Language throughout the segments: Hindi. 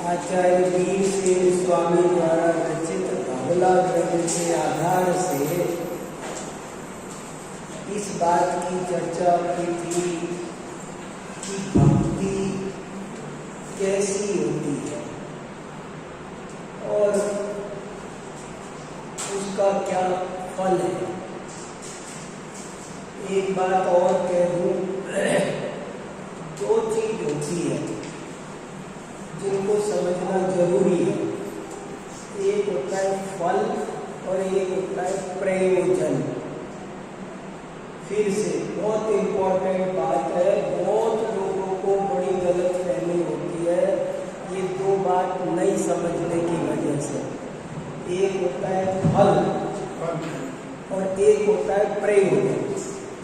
आचार्य वीर सेन स्वामी द्वारा रचित बाबला ग्रंथ के आधार से इस बात की चर्चा की थी कि भक्ति कैसी होती है और उसका क्या फल है। एक बात और कह दूं, दो चीज होती है जिनको समझना जरूरी है। एक होता है फल और एक होता है प्रयोजन। फिर से बहुत इम्पोर्टेंट बात है, बहुत लोगों को बड़ी गलत फहमी होती है ये दो बात नहीं समझने की वजह से। एक होता है फल और एक होता है प्रयोजन।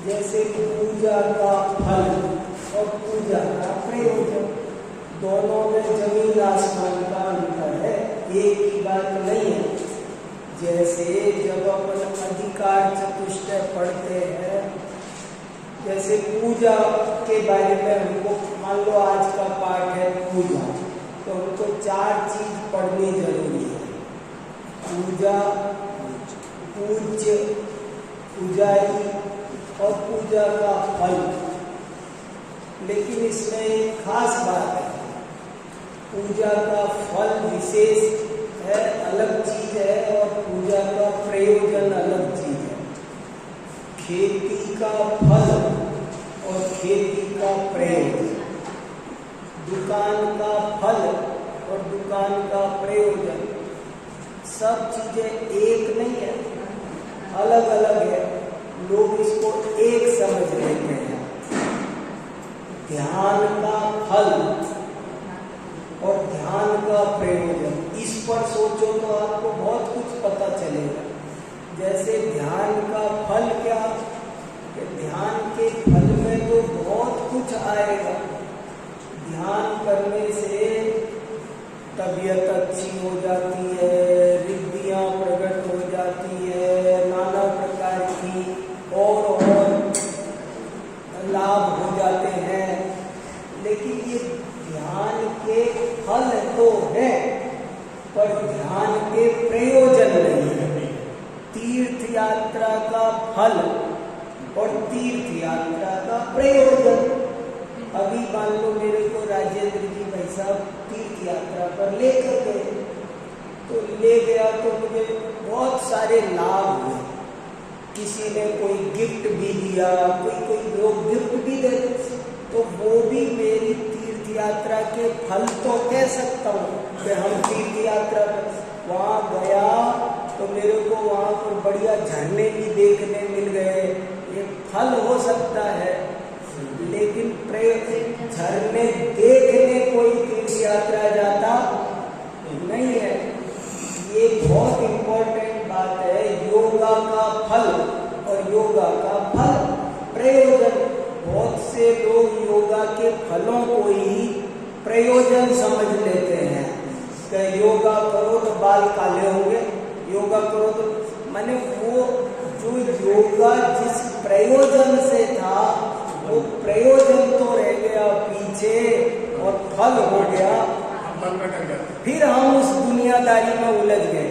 जैसे पूजा का फल और पूजा का प्रयोजन, दोनों में जमीन आसमान का अंतर है, एक ही बात नहीं है। जैसे जब अपन अधिकार चतुष्टय पढ़ते हैं, जैसे पूजा के बारे में हमको, मान लो आज का पाठ है पूजा, तो हमको चार चीज पढ़नी जरूरी है। पूजा, पूज्य, पुजारी और पूजा का फल। लेकिन इसमें एक खास बात है, पूजा का फल विशेष है, अलग चीज है, और पूजा का प्रयोजन अलग चीज है। खेती का फल और खेती का प्रयोजन, दुकान का फल और दुकान का प्रयोजन, सब चीजें एक नहीं है, अलग अलग है। लोग इसको एक समझ लेते हैं। ध्यान का फल और ध्यान का प्रयोजन, इस पर सोचो तो आपको बहुत कुछ पता चलेगा। जैसे ध्यान का फल क्या, ध्यान के फल में तो बहुत कुछ आएगा। ध्यान करने से तबीयत अच्छी हो जाती है, रिद्धियां प्रकट हो जाती है, नाना प्रकार की और लाभ हो जाते हैं। लेकिन ये ध्यान के फल तो है, पर ध्यान के प्रयोजन नहीं है। तीर्थ यात्रा का फल और तीर्थ यात्रा का प्रयोजन। अभी मान लो मेरे को राजेंद्र जी भाई साहब तीर्थ यात्रा पर लेकर गए, तो ले गया तो मुझे बहुत सारे लाभ हुए। किसी ने कोई गिफ्ट भी दिया, कोई लोग गिफ्ट भी दे, तो वो भी मेरी तीर्थ यात्रा के फल तो कह सकता हूँ कि हम तीर्थ यात्रा पर वहाँ गया तो मेरे को वहाँ पर बढ़िया झरने भी देखने मिल गए, ये फल हो सकता है। लेकिन झरने देखने कोई तीर्थ यात्रा जाता नहीं है। ये बहुत इम्पोर्टेंट बात है। योगा का फल और योगा का फल प्रयोजन। बहुत से लोग योगा के फलों को ही प्रयोजन समझ लेते हैं कि योगा करो तो बाल काले होंगे, योगा करो तो, माने वो जो योगा जिस प्रयोजन से था वो प्रयोजन तो रह गया पीछे और फल हो गया, फिर हम उस दुनियादारी में उलझ गए।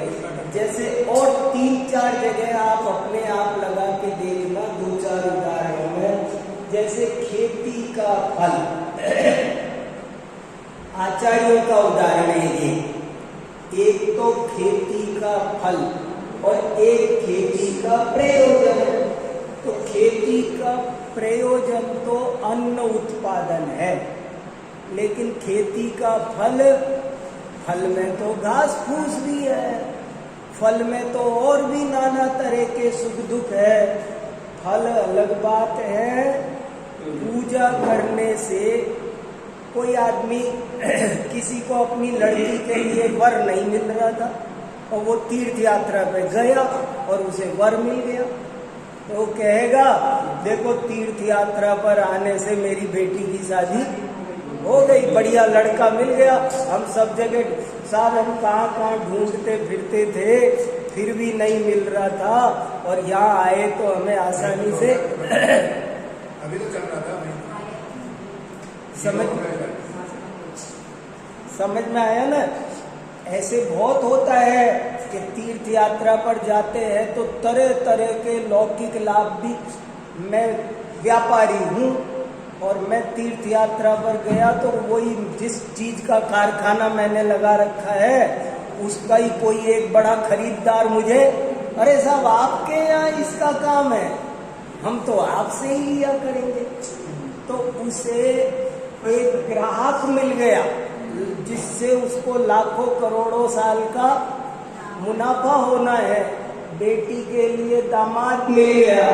जैसे और 3-4 जगह आप अपने आप लगा के देखना, 2-4 उदाहरणों में। जैसे खेती का फल, आचार्यों का उदाहरण है ये। एक तो खेती का फल और एक खेती का प्रयोजन। तो खेती का प्रयोजन तो अन्न उत्पादन है, लेकिन खेती का फल में तो घास फूस भी है, फल में तो और भी नाना तरह के सुख दुख है। फल अलग बात है। पूजा करने से कोई आदमी किसी को अपनी लड़की के लिए वर नहीं मिल रहा था और वो तीर्थ यात्रा पे गया और उसे वर मिल गया, तो वो कहेगा देखो तीर्थ यात्रा पर आने से मेरी बेटी की शादी हो गई, बढ़िया लड़का मिल गया। हम सब जगह साहब हम कहाँ ढूंढते फिरते थे, फिर भी नहीं मिल रहा था, और यहाँ आए तो हमें आसानी से अभी तो चल रहा था समझ में आया ना? ऐसे बहुत होता है कि तीर्थ यात्रा पर जाते हैं तो तरह तरह के लौकिक लाभ भी। मैं व्यापारी हूँ और मैं तीर्थ यात्रा पर गया तो वही जिस चीज का कारखाना मैंने लगा रखा है उसका ही कोई एक बड़ा खरीदार मुझे, अरे साहब आपके यहाँ इसका काम है, हम तो आपसे ही लिया करेंगे। तो उसे एक ग्राहक मिल गया जिससे उसको लाखों करोड़ों साल का मुनाफा होना है। बेटी के लिए दामाद मिल गया,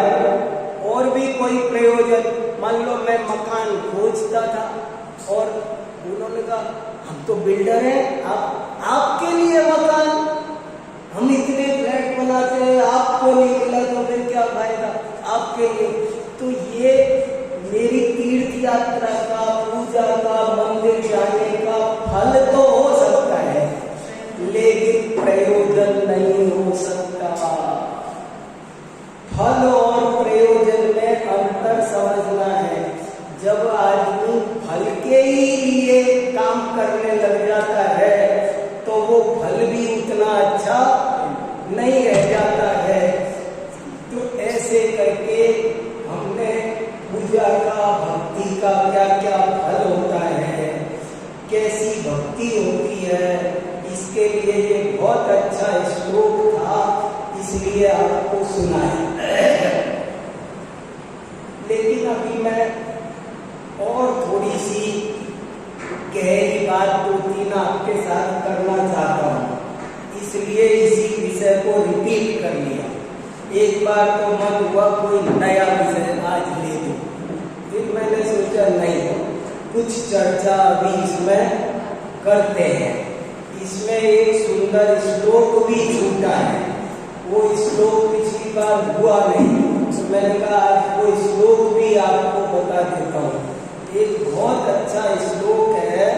और भी कोई प्रयोजन। मान लो मैं मकान खोजता था और उन्होंने कहा हम तो बिल्डर हैं, आपके लिए मकान, हम इतने फ्लैट बनाते हैं, आपको नहीं मिला तो फिर क्या फायदा आपके लिए। तो ये मेरी तीर्थ यात्रा का, पूजा का, मंदिर जाने का फल तो हो सकता है लेकिन प्रयोजन नहीं हो सकता। फल और प्रयोजन में अंतर समझना है। जब आदमी फल के ही लिए काम करने लग जाता है तो वो फल भी उतना अच्छा नहीं रह जाता है। तो ऐसे करके हमने पूजा का, भक्ति का क्या क्या फल होता है, कैसी भक्ति होती है, इसके लिए ये बहुत अच्छा श्लोक था, इसलिए आपको सुनाया। लेकिन अभी मैं और थोड़ी सी गहरी बात दो तीन आपके साथ करना चाहता हूँ, इसलिए इसी विषय को रिपीट कर लिया। एक बार तो मन हुआ कोई नया विषय आज ले दूं, फिर मैंने सोचा नहीं, कुछ चर्चा अभी इसमें करते हैं। इसमें एक सुंदर श्लोक भी छूटा है, वो श्लोक पिछली बार हुआ नहीं, तो मैंने कहा आज वो श्लोक भी आपको बता देता हूँ। एक बहुत अच्छा श्लोक है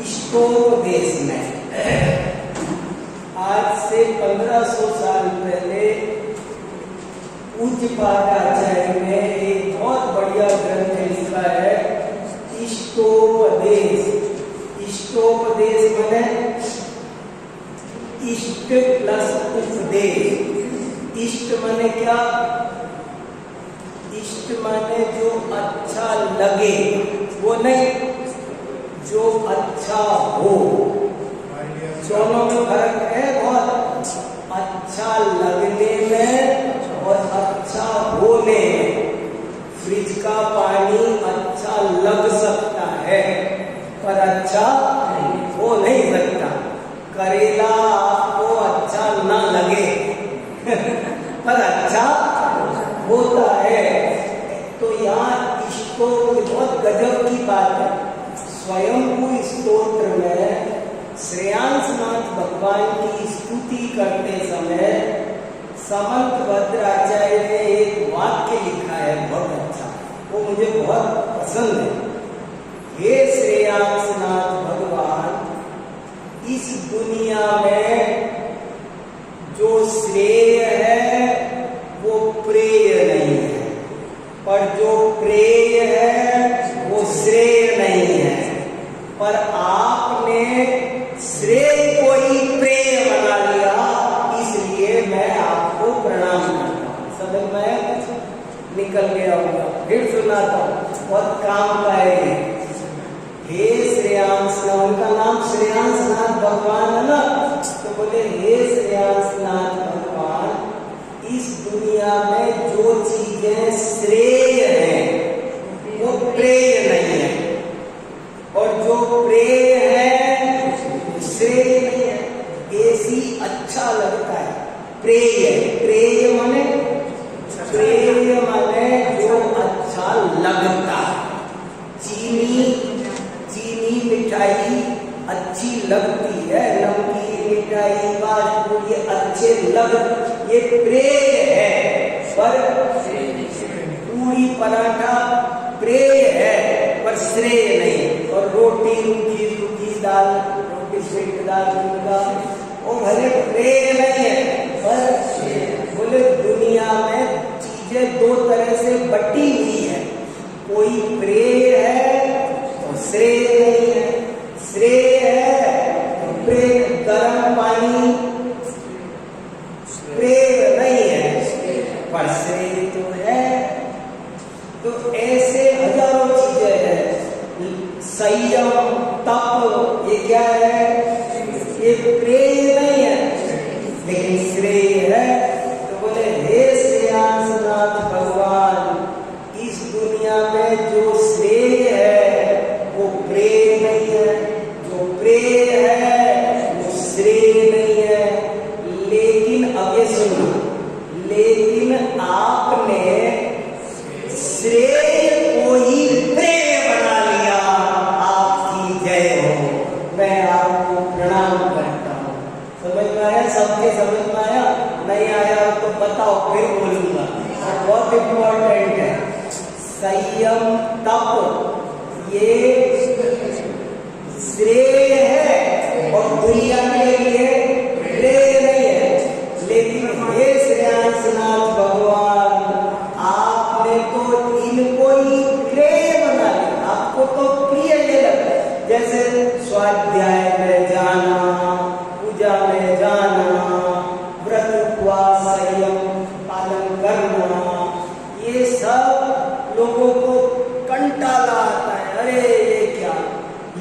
इष्टोपदेश में। आज से 1500 साल पहले पूज्यपाद आचार्य ने एक बहुत बढ़िया ग्रंथ लिखा है इष्टोपदेश। इष्टोपदेश माने इष्ट प्लस उपदेश। इष्ट माने क्या? इष्ट माने जो अच्छा लगे, वो नहीं जो अच्छा हो। दोनों में फर्क है बहुत। अच्छा लगने में और अच्छा होने में। फ्रिज का पानी अच्छा लग सकता है पर अच्छा हो नहीं सकता। करेला आपको अच्छा ना लगे पर अच्छा होता है। तो यहाँ इसको बहुत गजब की बात है। स्वयंभू स्तोत्र में श्रेयांसनाथ भगवान की स्तुति करते समय समंत भद्राचार्य ने एक वाक्य लिखा है बहुत अच्छा, वो मुझे बहुत पसंद है। हे श्रेयांसनाथ भगवान, इस दुनिया में जो श्रेय है वो प्रेय नहीं है, पर जो प्रेय है वो श्रेय नहीं है। पर आपने श्रेय को ही प्रेय बना लिया, इसलिए मैं आपको प्रणाम करता हूँ। समझ में निकल गया होगा, फिर सुनाता हूँ, बहुत काम का है ये। हे श्रेयांसनाथ, उनका नाम श्रेयांसनाथ भगवान है ना, तो बोले हे श्रेयांसनाथ भगवान, इस दुनिया में जो चीजें श्रेय है वो प्रेय नहीं है, और जो प्रेय है श्रेय नहीं है। ऐसी अच्छा लगता है प्रेय। प्रेय माने जो अच्छा लगता है। चीनी मिठाई अच्छी लगती है, नमकीन मिठाई, फास्ट फूड ये अच्छे ये प्रेय है। पर पूरी पराठा प्रेय है पर श्रेय नहीं। और रोटी रूखी दाल, रोटी स्वीट दाल का वो भले प्रेय नहीं है पर बोले दुनिया में चीजें दो तरह से बटी हुई है, कोई प्रेय है तो श्रेय नहीं है। श्रेय है संयम तप ये क्या है? ये प्रेय नहीं है लेकिन श्रेय है। तो बोले हे श्रेयांसनाथ भगवान, इस दुनिया में जो श्रेय है वो प्रेय नहीं है, जो प्रेय है वो श्रेय नहीं है। लेकिन अब ये सुनो, लेकिन आपने श्रेय को ही प्रेय बना लिया। आपकी जय हो, मैं आपको प्रणाम करता हूँ। समझ में आया? सबके समझ में आया? नहीं आया तो बताओ, फिर बोलूंगा। बहुत इम्पोर्टेंट है संयम तप, ये श्रेय है और दुनिया के लिए प्रेय नहीं है। लेकिन हे श्रेयांसनाथ भगवान, आपने तो इनको ही प्रेय बना लिया। आपको तो प्रिय ये लगा, जैसे स्वाध्याय में जाना, पूजा में जाना, व्रत उपवास संयम पालन करना, ये सब लोगों को कंटाला आता है, अरे ये क्या।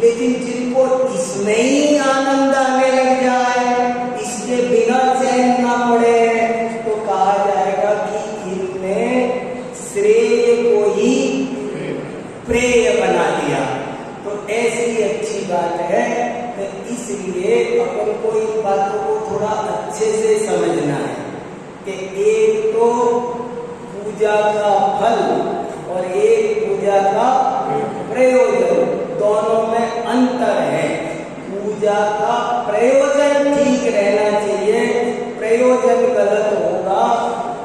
लेकिन जिनको इसमें ही आनंद आने लग जाए, इसके बिना चैन ना पड़े, तो कहा जाएगा कि इनने श्रेय को ही प्रेय बना दिया। तो ऐसी अच्छी बात है। तो इसलिए अपन को इन बातों को थोड़ा अच्छे से समझना है कि एक तो पूजा का फल और एक पूजा का प्रयोजन, दोनों में अंतर है। पूजा का प्रयोजन ठीक रहना चाहिए, प्रयोजन गलत होगा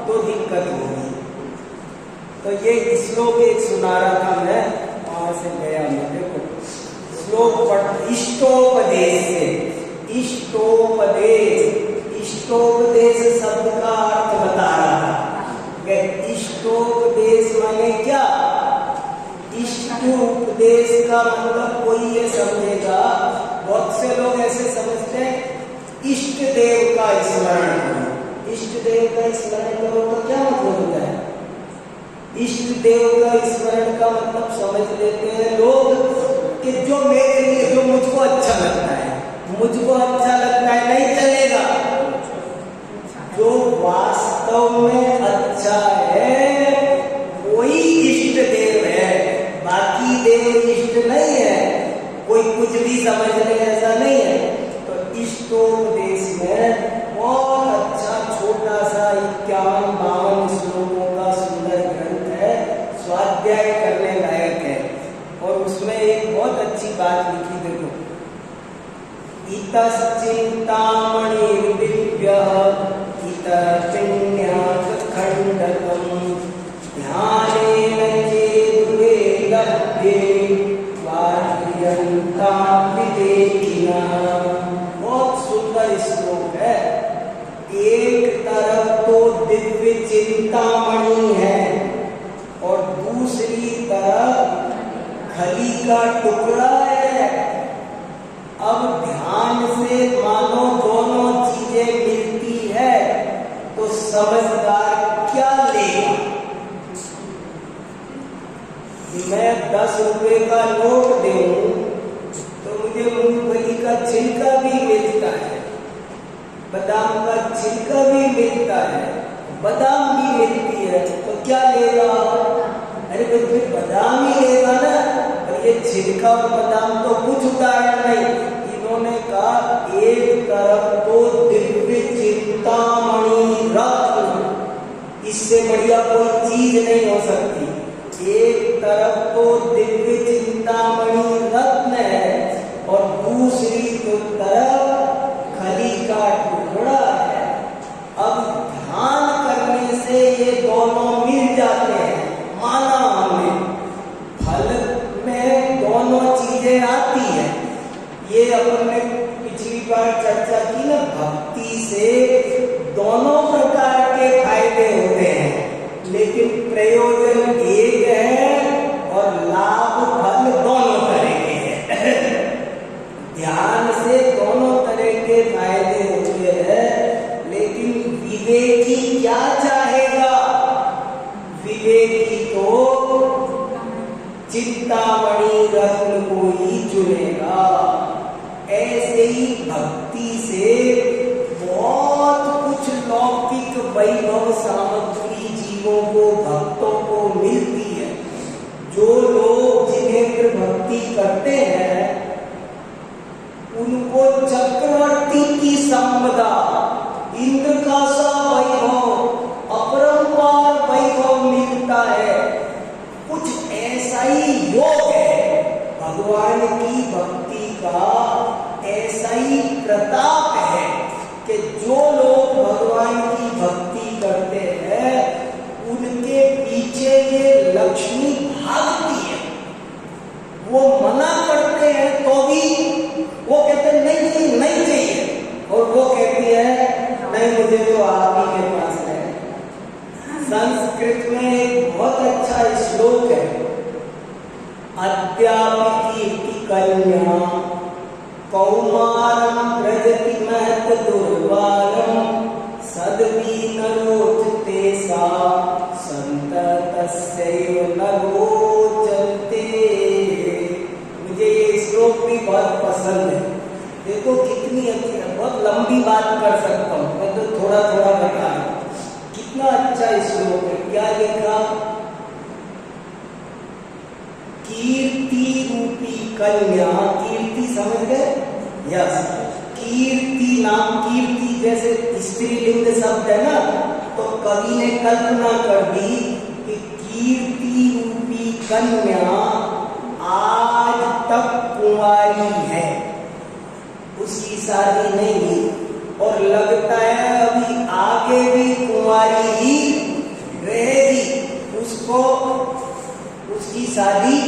तो दिक्कत होगी। तो ये श्लोक एक सुना रहा था मैं, वहां से गया मैं। देखो श्लोक पढ़, इष्टोपदेश से, इष्टोपदेश, इष्टोपदेश शब्द का अर्थ बता रहा था। इष्टोपदेश माने क्या? इष्ट उपदेश का मतलब कोई ये समझेगा, बहुत से लोग ऐसे समझते हैं इष्ट देव का स्मरण करो। इष्ट देव का स्मरण करो तो क्या मतलब होता है? इष्ट देव का स्मरण का मतलब समझ लेते हैं लोग कि जो मेरे लिए, जो मुझको अच्छा लगता है, मुझको अच्छा लगता है नहीं चलेगा। जो वास्तव में अच्छा है वही इष्ट देव है, बाकी देव इष्ट नहीं है। कोई कुछ भी समझ ले ऐसा नहीं है। तो इष्टोपदेश में बहुत अच्छा छोटा सा 51-52 श्लोकों का सुंदर ग्रंथ है, स्वाध्याय करने लायक है। और उसमें एक बहुत अच्छी बात लिखी, देखो, इतश्चिंतामणि दिव्यः इतरपिण्यक खंडकम् ध्यानेन चेदुरे लभ्ये वार्यन्तां विवेकिनः। बहुत सुंदर श्लोक है। एक तरफ तो दिव्य चिंतामणि है और दूसरी तरफ खली का टुकड़ा है। अब ध्यान से मानो दोनों चीजें मिलती है तो समझदार क्या लेगा? मैं 10 रुपए का नोट दूं तो मुझे मूंगफली का छिलका भी मिलता है, बादाम का छिलका भी मिलता है, बादाम भी मिलती है, तो क्या लेगा? अरे भाई फिर बादाम ही लेगा ना। और ये छिलका और बादाम तो कुछ उदाहरण नहीं। इन्होंने कहा एक तरफ तो दिव्य चिंतामणि रत्न, इससे बढ़िया कोई चीज नहीं हो सकती। एक तरफ तो दिव्य चिंतामणि रत्न है और दूसरी तरफ खली का टुकड़ा है। अब ध्यान करने से ये दोनों मिल जाते हैं। माना हमने फल में दोनों चीजें आती है। ये अपन ने पिछली बार चर्चा की ना, भक्ति से दोनों प्रकार के फायदे होते हैं, लेकिन प्रयोजन एक है और लाभ फल दोनों तरह के हैं। ध्यान से दोनों तरह के फायदे होते हैं, लेकिन विवेकी क्या चाहेगा? विवेकी तो चिंतामणि रत्न को ही चुने। वैभव सामग्री जीवों को, भक्तों को मिलती है, जो लोग जिन्हें भक्ति करते हैं उनको चक्रवर्ती की संपदा, इंद्र का सा वैभव, अपरंपार वैभव मिलता है। कुछ ऐसा ही योग है भगवान की भक्ति का, ऐसा ही प्रताप है कि जो लोग भगवान की भक्ति करते हैं उनके पीछे ये लक्ष्मी भागती है। वो मना करते हैं तो भी वो कहते हैं नहीं नहीं चाहिए, और वो कहती है नहीं मुझे तो आप ही के पास है। संस्कृत में एक बहुत अच्छा श्लोक है, अद्यापि कन्या कौमारं व्रजति महत दुर्वारं सद्वीनरोचते सा संततस्यैव न रोचते। मुझे ये श्लोक भी बहुत पसंद है। देखो कितनी अच्छी है, बहुत लंबी बात कर सकता हूँ मैं तो थोड़ा थोड़ा बता रहा हूँ। कितना अच्छा श्लोक है। क्या लिखा, कीर्ति रूपी कन्या, कीर्ति समझ गए? यस, कीर्ति नाम, कीर्ति जैसे स्त्रीलिंग शब्द है ना, तो कवि ने कल्पना कर दी कि कीर्ति रूपी कन्या आज तक कुंवारी है, उसकी शादी नहीं हुई और लगता है अभी आगे भी कुंवारी ही रहेगी, उसको उसकी शादी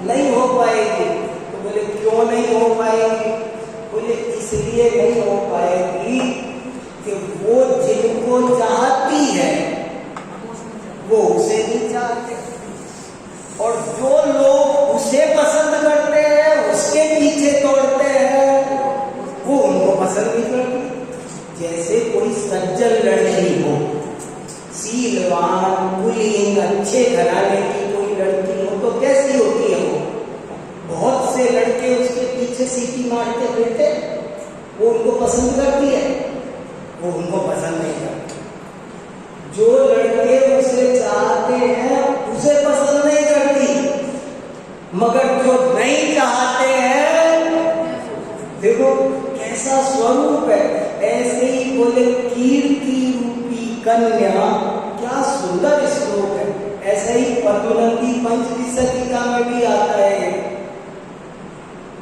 नहीं हो पाएगी। तो बोले क्यों नहीं हो पाएगी? बोले इसलिए नहीं हो पाएगी कि वो जिनको चाहती है वो उसे नहीं चाहते, और जो लोग उसे पसंद करते हैं उसके पीछे दौड़ते हैं वो उनको पसंद नहीं करते। जैसे कोई सज्जन लड़की हो, शीलवान कुलीन अच्छे घराने की कोई लड़की हो तो कैसी होती है वो? बहुत से लड़के उसके पीछे सीटी मारते फिरते, वो उनको पसंद करती है? वो उनको पसंद नहीं करती। जो लड़के उसे चाहते हैं उसे पसंद नहीं करती, मगर जो नहीं चाहते हैं, देखो कैसा स्वरूप है। ऐसे ही बोले कीर्ति रूपी कन्या, क्या सुंदर श्लोक है। ऐसे ही पद्मनंदी पंचविंशतिका में भी आता है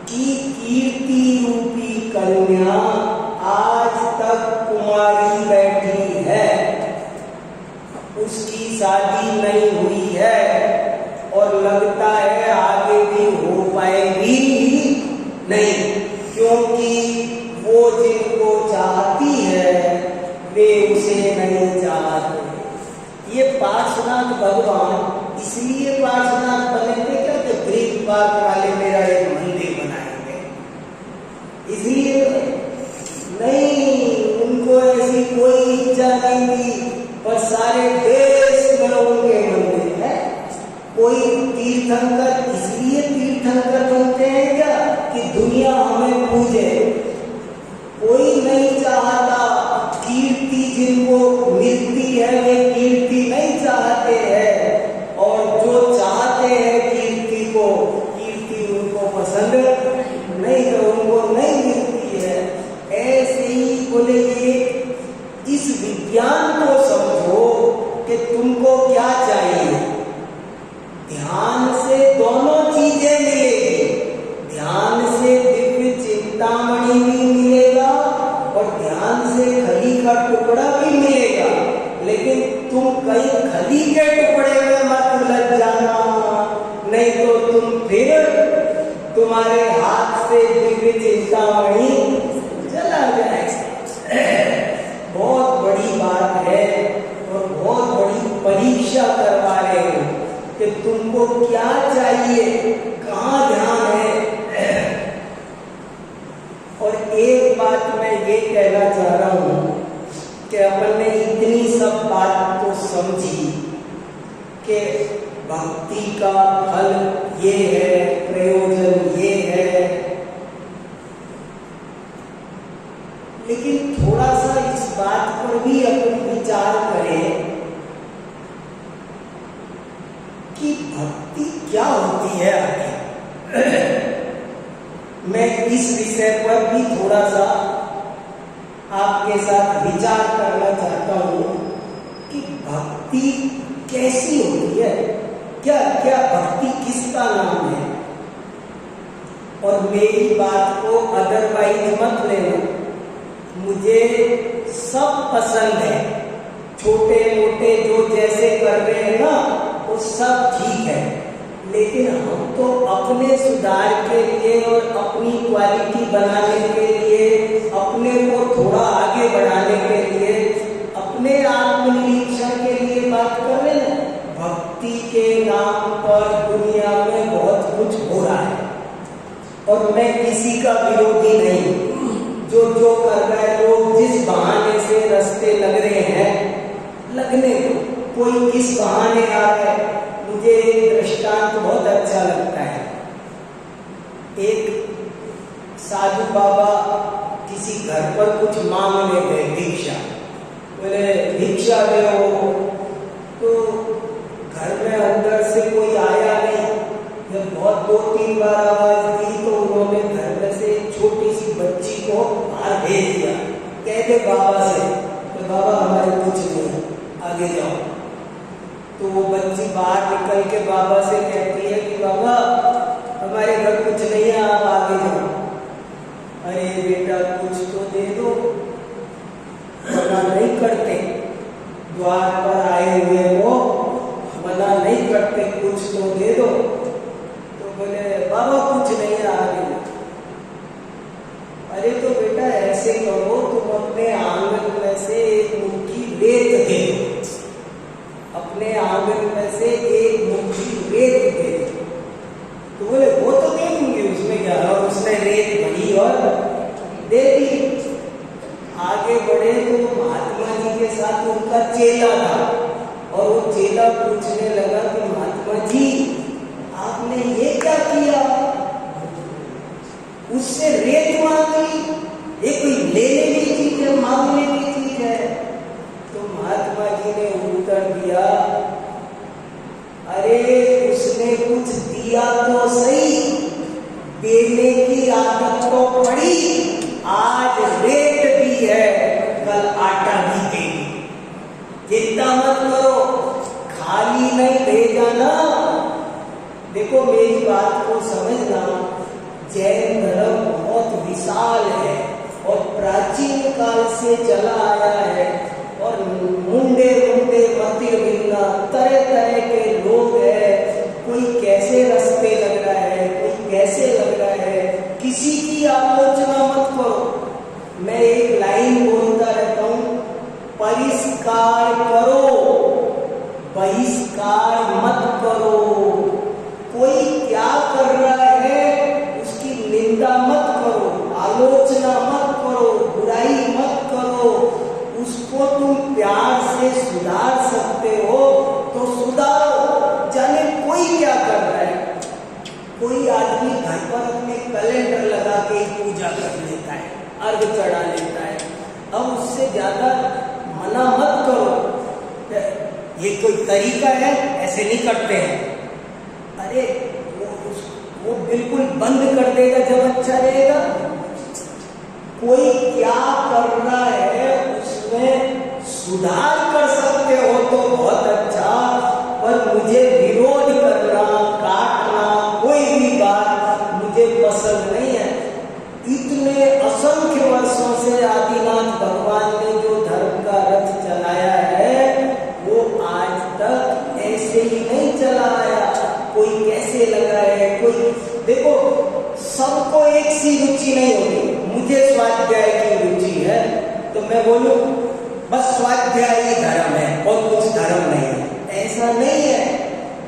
कि कीर्ति रूपी कन्या आज तक कुमारी बैठी है, उसकी शादी नहीं हुई है और लगता है आगे भी हो पाएगी नहीं, क्योंकि वो जिनको चाहती है वे उसे नहीं चाहते। ये पार्श्वनाथ भगवान इसलिए पार्श्वनाथ बने थे क्या कि ग्रीक पार्क वाले मेरा एक मंदिर बनाएंगे, इसलिए नहीं, उनको ऐसी कोई इच्छा नहीं थी, पर सारे देश में उनके मंदिर है। कोई तीर्थंकर इसलिए तीर्थंकर बनते हैं क्या कि दुनिया हमें पूजे? कोई नहीं चाहता, कीर्ति जिनको मिलती है वे कीर्ति नहीं चाहते हैं, और जो चाहते हैं कीर्ति को, कीर्ति उनको पसंद नहीं, तो उनको नहीं मिलती है। ऐसे ही बोले ये इस विज्ञान को समझो कि तुमको क्या चाहिए। ध्यान से दोनों चीजें मिलेगी, ध्यान से दिव्य चिंतामणि भी मिलेगा और ध्यान से खली का टुकड़ा भी मिलेगा, लेकिन तुम कहीं खली के टुकड़े में मत लग जाना, नहीं तो तुम फिर तुम्हारे हाथ से दिव्य चिंतामणि चला जाएगा। बहुत बड़ी बात है और बहुत बड़ी परीक्षा करवा रहे हो कि तुमको क्या चाहिए, कहाँ ध्यान है। और एक बात मैं ये कहना चाह रहा हूँ कि अपन ने इतनी सब बात तो समझी कि भक्ति का फल ये है, प्रयोजन ये है, लेकिन थोड़ा सा इस बात पर भी अपन विचार विचार करें कि भक्ति क्या होती है आखिर। मैं इस विषय पर भी थोड़ा सा आपके साथ विचार करना चाहता हूं कि भक्ति कैसी होती है, क्या क्या भक्ति किसका नाम है। और मेरी बात को अदरवाइज मत लेना, मुझे सब पसंद है, छोटे मोटे जो जैसे कर रहे हैं ना वो सब ठीक है, लेकिन हम तो अपने सुधार के लिए और अपनी क्वालिटी बनाने के लिए, अपने को थोड़ा आगे बढ़ाने के लिए, अपने आत्मनिरीक्षण के लिए बात कर रहे हैं। भक्ति के नाम पर दुनिया में बहुत कुछ हो रहा है और मैं किसी का विरोधी नहीं। जो जो कर रहा है, लोग जिस बहाने से रास्ते लग रहे हैं लगने को, कोई किस बहाने आ रहा है। मुझे एक दृष्टांत बहुत अच्छा लगता है। एक साधु बाबा किसी घर पर कुछ मांगने गए, भिक्षा, बोले भिक्षा दो, तो घर में अंदर से कोई आया नहीं। जब बहुत 2-3 बार आवाज दी तो उन्होंने घर में से एक छोटी सी बच्ची को बाहर भेज दिया, कहते बाबा से तो बाबा हमारे कुछ नहीं, आगे जाओ। तो वो बच्ची बाहर निकल के बाबा से कहती है कि बाबा हमारे घर कुछ नहीं है, आप आगे जाओ। अरे बेटा कुछ तो दे दो, मना नहीं करते, द्वार पर आए हुए वो मना नहीं करते, कुछ तो दे दो। तो बोले बाबा कुछ नहीं है, आगे जाओ। अरे तो बेटा ऐसे करो, तुम अपने आंगन में से एक मुट्ठी रेत दे दो, अपने आंगन में से एक मुट्ठी रेत दे दो। तो बोले वो तो दे दूंगी, उसमें क्या। और उसने रेत भरी और दे दी। आगे बढ़े तो महात्मा जी के साथ उनका चेला था और वो चेला पूछने लगा कि महात्मा जी आपने ये क्या किया, उससे रेत मांग ली, ये कोई लेने की चीज है, मांगने की चीज है। तो महात्मा जी ने उत्तर दिया, अरे उसने कुछ दिया तो सही, देने की आदत तो पड़ी, आज रेत भी है, कल आटा भी देगी। चिंता मत करो, खाली नहीं भेजा ना। देखो मेरी बात को समझना, जैन धर्म बहुत विशाल है और प्राचीन काल से चला आया है और मुंडे मुंडे मती मिलना, तरह तरह के लोग हैं। कोई कैसे रास्ते लग रहा है, कोई कैसे लग रहा है, किसी की आलोचना मत करो। मैं एक लाइन बोलता रहता हूं, परिष्कार करो, बहिष्कार मत करो। कोई क्या कर रहा है उसकी निंदा मत करो, आलोचना मत करो, बुराई मत करो। उसको तुम प्यार से सुधार सकते हो तो सुधारो, जाने कोई क्या कर रहा है। कोई आदमी घर पर अपने कैलेंडर लगा के पूजा कर लेता है, अर्घ चढ़ा लेता है, अब उससे ज्यादा मना मत करो। ये कोई तरीका है, ऐसे नहीं करते हैं। अरे वो बिल्कुल बंद कर देगा जब अच्छा रहेगा। कोई क्या कर रहा है उसमें सुधार कर सकते हो तो बहुत अच्छा, पर मुझे विरोध करना, काटना, कोई भी बात मुझे पसंद नहीं है। इतने असंख्य वर्षों से आदिनाथ भगवान ने जो धर्म का रथ चलाया है वो आज तक ऐसे ही नहीं चलाया। कोई कैसे लगा है, कोई देखो, सबको एक सी रुचि नहीं होती। मुझे स्वाध्याय की रुचि है तो मैं बोलूं बस स्वाध्याय ही धर्म है और कुछ धर्म नहीं है, ऐसा नहीं है।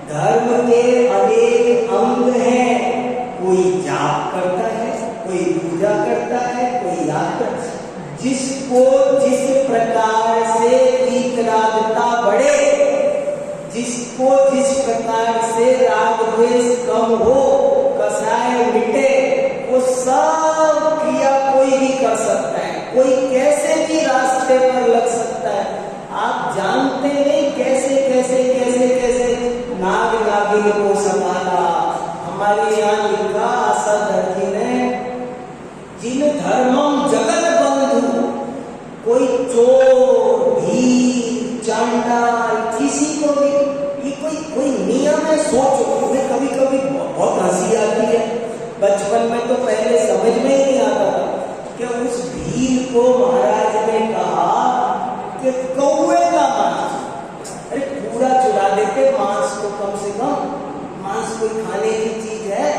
धर्म के अनेक अंग हैं। कोई जाप करता है, कोई पूजा करता है, कोई याद करता है। जिसको जिस प्रकार से वितरागता बढ़े, जिसको जिस प्रकार से राग द्वेष कम हो, कसाय मिटे, वो सब क्रिया कोई भी कर सकता है, कोई कैसे भी रास्ते पर लग सकता है। आप जानते नहीं कैसे कैसे कैसे कैसे नाग नागिन को संभाला। हमारे यहाँ लिखा असदर्जी ने, जिन धर्मम जगत बंधु, कोई चोर भी चांडाल किसी को भी, ये कोई नियम है। सोचो, मुझे कभी कभी बहुत हंसी आती है। बचपन में तो पहले समझ में ही नहीं आता था कि उस भील को महाराज ने कहा कि कौवे का मांस, अरे पूरा चुरा देते मांस को, कम से कम मांस कोई खाने की चीज है,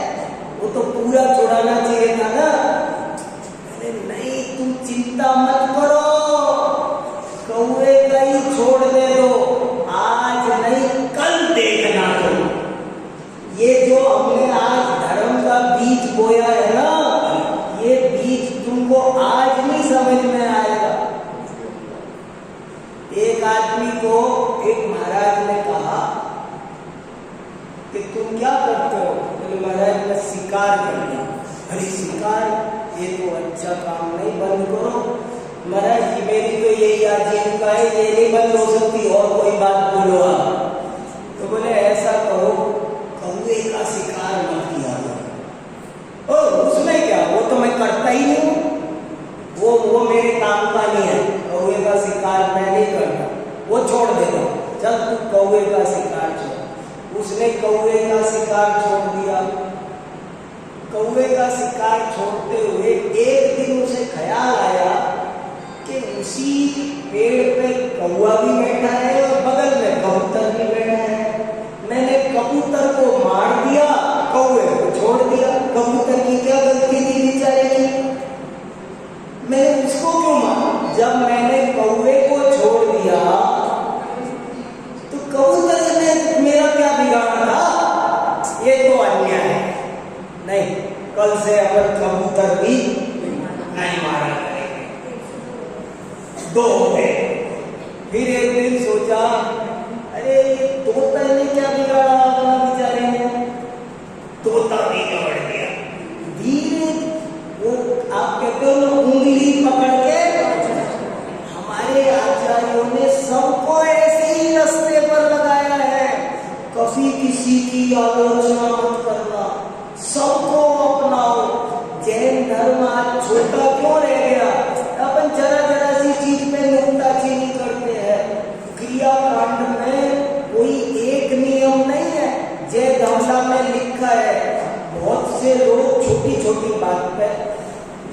वो तो पूरा चुराना चाहिए था ना। अरे नहीं, तुम चिंता मत करो, कौवे का ही छोड़ दे दो, आज नहीं कल देखना तुम। ये जो हमने आज धर्म का बीज बोया है ना, ये बीज तुमको आज नहीं समझ में आएगा। एक आदमी को एक महाराज ने कहा कि तुम क्या करते हो? बोले महाराज मैं शिकार करता हूँ। अरे शिकार, ये तो अच्छा काम नहीं, बंद करो। महाराज जी मेरी तो यही आजीविका है, ये नहीं बंद हो सकती, और कोई बात बोलो आप। तो बोले ऐसा करो, कौवे का शिकार मत किया करो। ओ उसमें क्या, वो तो मैं करता ही नहीं हूँ, वो मेरे काम का नहीं है, कौवे का शिकार मैं नहीं करता, वो छोड़ देगा, चल तू कौवे का शिकार छोड़। उसने कौवे का शिकार छोड़ दिया। कौवे का शिकार छोड़ते हुए एक दिन उसे ख्याल आया कि उसी पेड़ पे कौवा भी बैठा है और बगल में कबूतर भी बैठा है। मैंने कबूतर को मार दिया, कौवे को छोड़ दिया। कबूतर की क्या गलती थी बेचारे की? मैंने उसको क्यों मारा? जब मैंने कौवे को छोड़ दिया तो कबूतर ने मेरा क्या बिगाड़ा था? ये तो अन्याय है। नहीं, कल से अपन कबूतर भी नहीं मारा करेंगे। दो हो गए। फिर एक दिन सोचा, अरे ये तोता ने क्या बिगाड़ा अपना बेचारे ने? तोता भी बिगड़ गया। धीरे वो आप कहते हो ना, उंगली पकड़ के, हमारे आचार्यों ने सबको ऐसे ही रास्ते पर लगाया है। कभी किसी की आलोचना मत करना, सबको अपनाओ। जैन धर्म आज छोटा क्यों रह गया? अपन जरा जरा सी चीज पे नुक्ताचीनी करते हैं। क्रिया कांड में कोई एक नियम नहीं है। जय धमला में लिखा है, बहुत से लोग छोटी छोटी बात पे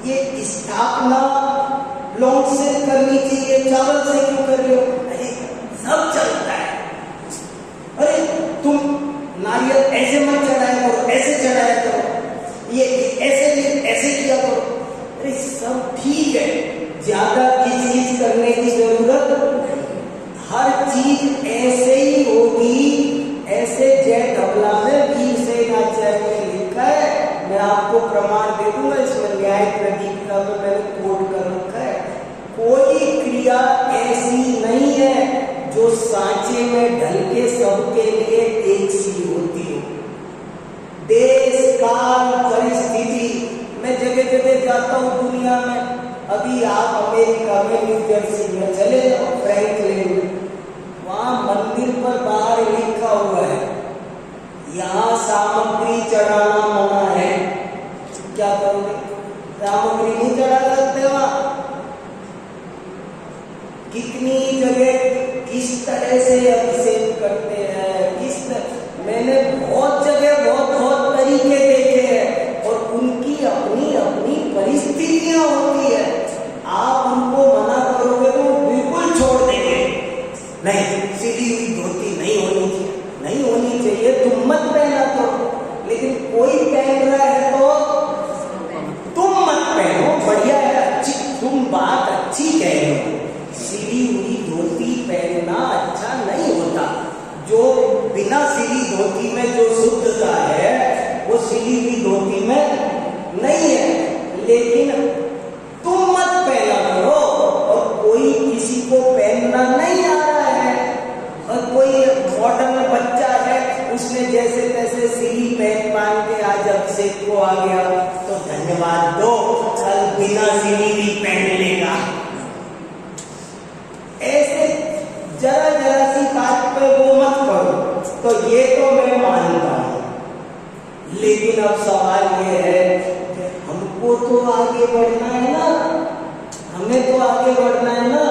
ये स्थापना लौंग से करनी चाहिए, चावल से क्यों कर रहे हो? अरे सब चलता है। अरे तुम नारियल ऐसे मत चढ़ाया करो, ऐसे चढ़ाया करो, ये ऐसे किया करो। अरे सब ठीक है, ज्यादा चीज करने की जरूरत, हर चीज ऐसे ही होगी। ऐसे जय धवला में भीमसेन आचार्य ने लिखा है, मैं आपको प्रमाण दे दूंगा, इसमें न्याय प्रदीपिका में मैंने कोट कर रखा है। कोई क्रिया ऐसी नहीं है जो सांचे में ढल के सबके लिए एक सी होती हो। देश काल परिस्थिति, मैं जगह जगह जाता हूँ दुनिया में। अभी आप अमेरिका में न्यू जर्सी में चले जाओ, फ्रैंकलिन में, वहां मंदिर पर बाहर लिखा हुआ है, यहाँ सामग्री चढ़ाना मना है। क्या करोगे? सामग्री नहीं चढ़ा सकते वहां। कितनी जगह किस तरह से अभिषेक करते हैं, मैंने बहुत जगह बहुत तरीके देखे हैं, और उनकी अपनी अपनी परिस्थितियां होती है। आप उनको मना करोगे तो बिल्कुल छोड़ देंगे। नहीं, सीधी हुई धोती नहीं होनी चाहिए, नहीं होनी चाहिए, तुम मत पहना करो। लेकिन कोई पहन रहा है तो तुम मत पहनो, बढ़िया है, अच्छी, तुम बात अच्छी कह रहे हो। सीधी हुई धोती पहनना अच्छा नहीं होता। जो बिना सीधी धोती में जो शुद्धता है वो सीधी हुई धोती में नहीं है। लेकिन तुम मत पहना करो, और कोई किसी को पहनना नहीं आ रहा है, और कोई मॉडर्न बच्चा है, उसने जैसे तैसे सीधी पहन के आज अभिषेक को आ गया तो धन्यवाद दो, कल बिना सीधी भी पहन लेगा। ऐसे अब सवाल ये है कि हमको तो आगे बढ़ना है ना, हमें तो आगे बढ़ना है ना।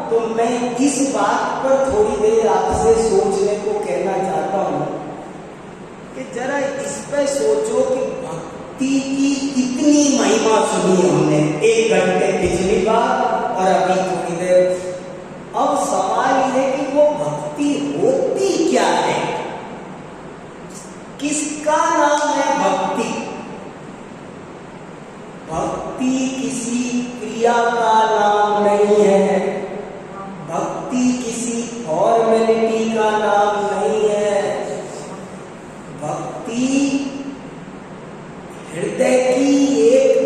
तो मैं इस बात पर थोड़ी देर आपसे सोचने को कहना चाहता हूं कि जरा इस पे सोचो कि भक्ति की इतनी महिमा सुनी हमने 1 घंटे पिछली बार और अभी थोड़ी देर। अब सवाल ये है कि वो भक्ति होती क्या है, किसका नाम है भक्ति? भक्ति किसी क्रिया का नाम नहीं है, भक्ति किसी फॉर्मेलिटी का नाम नहीं है। भक्ति हृदय की एक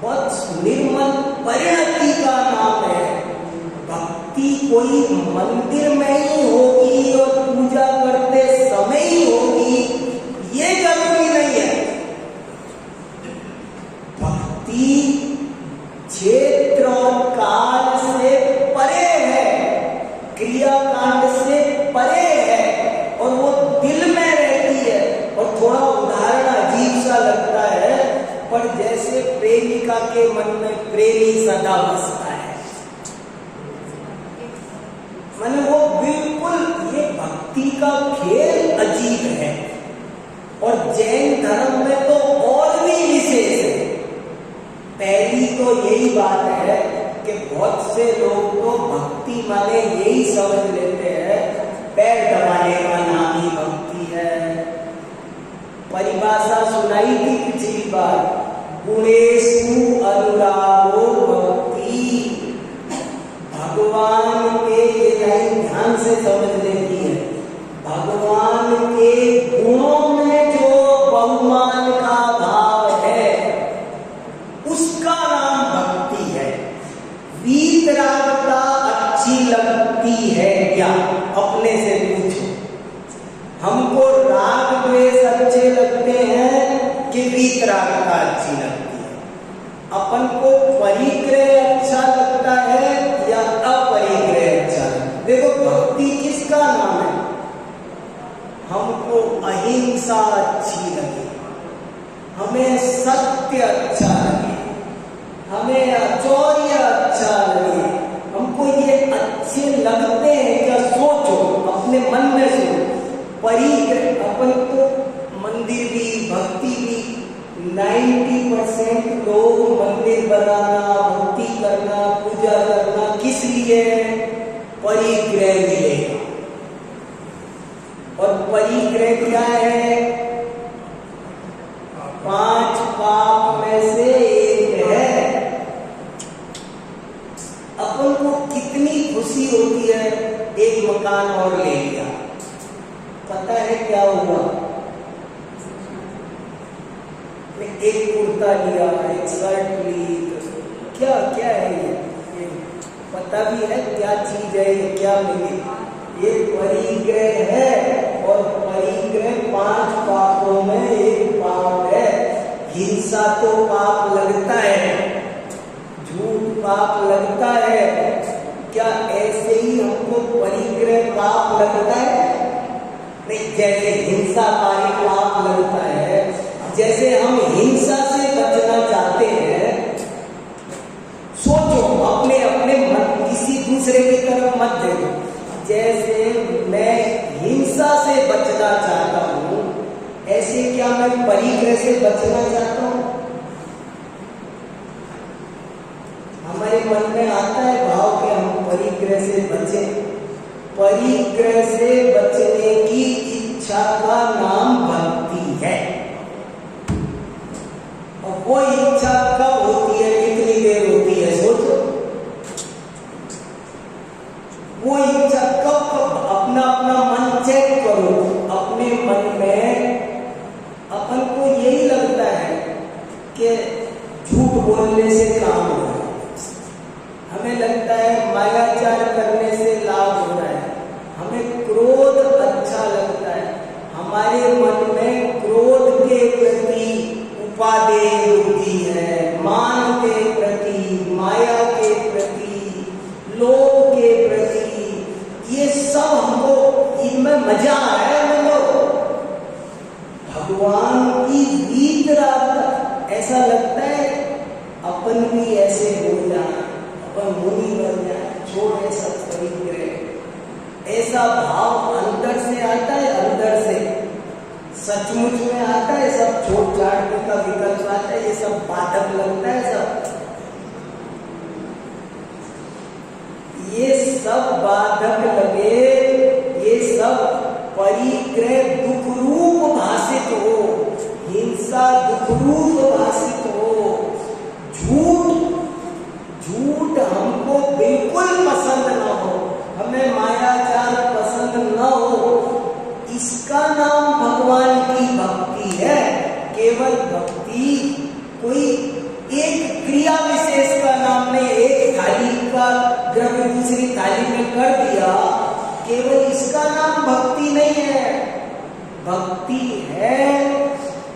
बहुत निर्मल परिणति का नाम है। भक्ति कोई मंदिर में ही होगी और पूजा करते समय ही होगी, ये जरूरी नहीं है। भक्ति क्षेत्र और काल से परे है, क्रियाकांड से परे है और वो दिल में रहती है। और थोड़ा उदाहरण अजीब सा लगता है, पर जैसे प्रेमिका के मन में प्रेमी सदा बसता है, माने वो बिल्कुल, ये भक्ति का खेल अजीब है। और जैन धर्म में तो और भी विशेष है। पहली तो यही बात है कि बहुत से लोग तो भक्ति माने यही समझ लेते हैं पैर दबाने का नाम ही भक्ति है। परिभाषा सुनाई थी पिछली बार, गुणेषु अनुरागो भक्ति। भगवान के, ये लाइन ध्यान से समझने की है, भगवान के गुणों में जो बहुमान का भाव है उसका नाम भक्ति है। वीतरागता अच्छी लगती है क्या? अपने से पूछो। हमको राग द्वेष अच्छे लगते हैं कि वीतरागता अच्छी लगती है? अपन को परिग्रह अच्छा लगता है या अपरिग्रह अच्छा लगता है? देखो भक्ति किसका नाम है? हमको अहिंसा अच्छी लगे, हमें सत्य अच्छा लगे, हमें अचौर्य अच्छा लगे, हमको ये अच्छे लगते हैं क्या? सोचो, अपने मन में सोचो। परिग्रह, अपन को मंदिर भी, भक्ति भी, 90% लोग मंदिर बनाना, भक्ति करना, पूजा करना किस लिए? परिग्रह मिलेगा। और परिग्रह क्या है? 5 पाप में से एक है। अपन को कितनी खुशी होती है, एक मकान और ले लिया, पता है क्या हुआ? एक कुर्ता लिया, एक शर्ट ली, क्या क्या है ये पता भी है क्या चीज है, ये क्या मिली? ये परिग्रह है। और परिग्रह 5 पापों में एक पाप है। हिंसा तो पाप लगता है, झूठ पाप लगता है, क्या ऐसे ही हमको परिग्रह पाप लगता है? नहीं, जैसे हिंसा पाप लगता है, जैसे हम हिंसा से बचना चाहते हैं। सोचो, अपने अपने मन, किसी दूसरे की तरफ मत देखो। जैसे मैं हिंसा से बचना चाहता हूं, ऐसे क्या मैं परिग्रह से बचना चाहता हूं? हमारे मन में आता है भाव कि हम परिग्रह से बचें। परिग्रह से बचने की इच्छा का नाम भक्ति है। और वो इच्छा कब होती है, कितनी देर होती है? सोचो, वो इच्छा कब अपना अपना मन चेक करो। अपने मन में अपन को यही लगता है कि झूठ बोलने से काम हो रहा है, हमें लगता है मायाचार करने से लाभ हो रहा है, हमें क्रोध अच्छा लगता है। हमारे मन में क्रोध के प्रति उपादेय बुद्धि है, मान के प्रति, माया के प्रति, लोभ के प्रति, ये सब हमको इनमें मजा आ रहा है। मतलब ऐसा लगता है अपन भी ऐसे हो जाए, अपन मुनि बन जाए, छोड़े सब परिग्रह। ऐसा भाव अंदर से आता है, अंदर से सचमुच में आता है। सब छोड़ छाड़ने का विकल्प आता है, ये सब बाधक लगता है। सब बाधक लगे, ये सब परिग्रह दुख रूप भाषित हो, हिंसा दुख रूप भाषित हो, झूठ हमको बिल्कुल पसंद न हो, हमें मायाजाल पसंद न हो, इसका नाम भगवान की भक्ति है। केवल भक्ति कोई एक क्रिया विशेष का नाम नहीं, एक थाली का द्रव्य दूसरी थाली में कर दिया, केवल इसका नाम भक्ति नहीं है। भक्ति है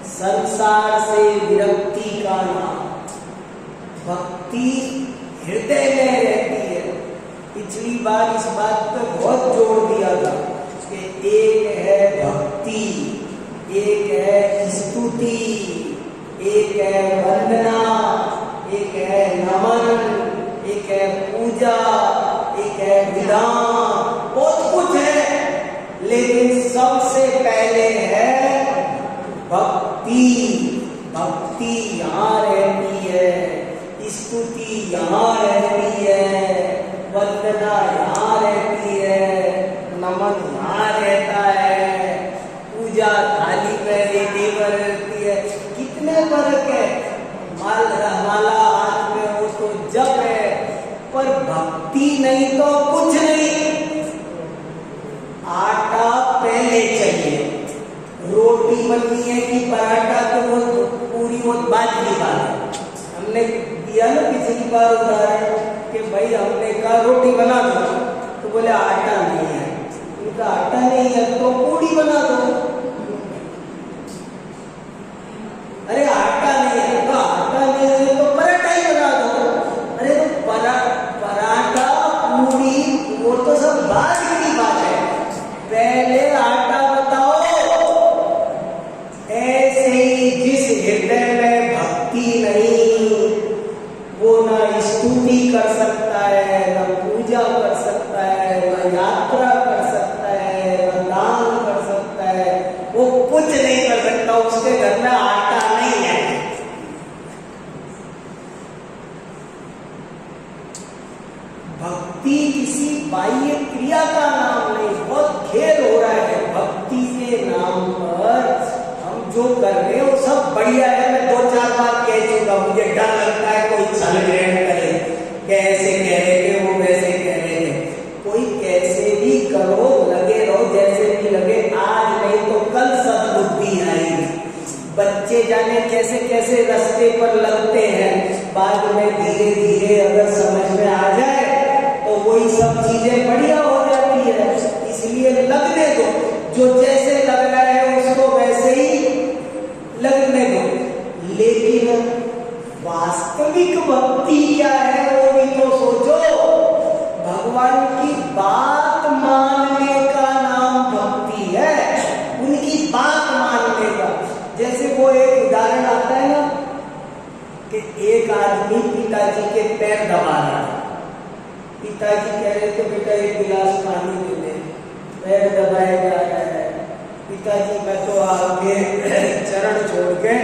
संसार से विरक्ति का नाम। भक्ति हृदय में रहती है। पिछली बार इस बात पर बहुत जोर दिया था कि एक है भक्ति, एक है स्तुति, एक है वंदना, एक है नमन, एक है पूजा, एक है विधान, बहुत कुछ है, लेकिन सबसे पहले है भक्ति। भक्ति यहाँ रहती है, स्तुति यहाँ रहती है, वंदना यहाँ रहती है, नमन यहाँ रहता है, पूजा थाली में देवर रहती है। कितने फर्क है, माला हाथ में हो तो जप है, पर भक्ति नहीं तो कुछ नहीं। आटा पहले चाहिए, रोटी बननी है कि पराठा, तो वो पूरी वो बात की बात है। हमने दिया ना पिछली बार उदाहरण कि भाई हमने कहा रोटी बना दो, तो बोले आटा नहीं है, उनका आटा नहीं है तो पूरी बना दो। अरे आटा नहीं है तो आटा नहीं है तो पराठा ही बना दो। अरे तो पराठा पूरी वो तो सब बाद की बात है, पहले आटा बताओ। ऐसे ही जिस हृदय में भक्ति नहीं, वो न स्तुति कर सकता है, न पूजा कर सकता है, न यात्रा कर सकता है, न दान कर सकता है, वो कुछ नहीं कर सकता। उसके घर में आटा नहीं है। भक्ति किसी बाह्य क्रिया का नाम नहीं। बहुत खेल हो रहा है भक्ति के नाम पर। हम जो कर रहे हैं वो सब बढ़िया है। मैं 2-4 बार कह चुका, मुझे डर लगता है कोई छल ग्रहण करे, कैसे कह रहे थे वो वैसे कह रहे थे। कोई कैसे भी करो, लगे रहो जैसे भी लगे, आज नहीं तो कल सद्बुद्धि आएगी। बच्चे जाने कैसे कैसे रास्ते पर लगते हैं, बाद में धीरे धीरे अगर समझ में आ जाए तो वही सब चीजें बढ़िया हो जाती है। इसलिए लगने दो, जो जैसे लग रहा है उसको वैसे ही लगने दो। लेकिन वास्तविक भक्ति क्या है वो भी तो सोचो। भगवान की बात मानने का नाम भक्ति है, उनकी बात मानने का। जैसे वो एक उदाहरण आता है ना कि एक आदमी पिताजी के पैर दबा रहा था। पिताजी कह रहे थे बेटा एक गिलास पानी दे दे, पैर दबाया जा रहा है। पिताजी मैं तो आगे चरण छोड़ के,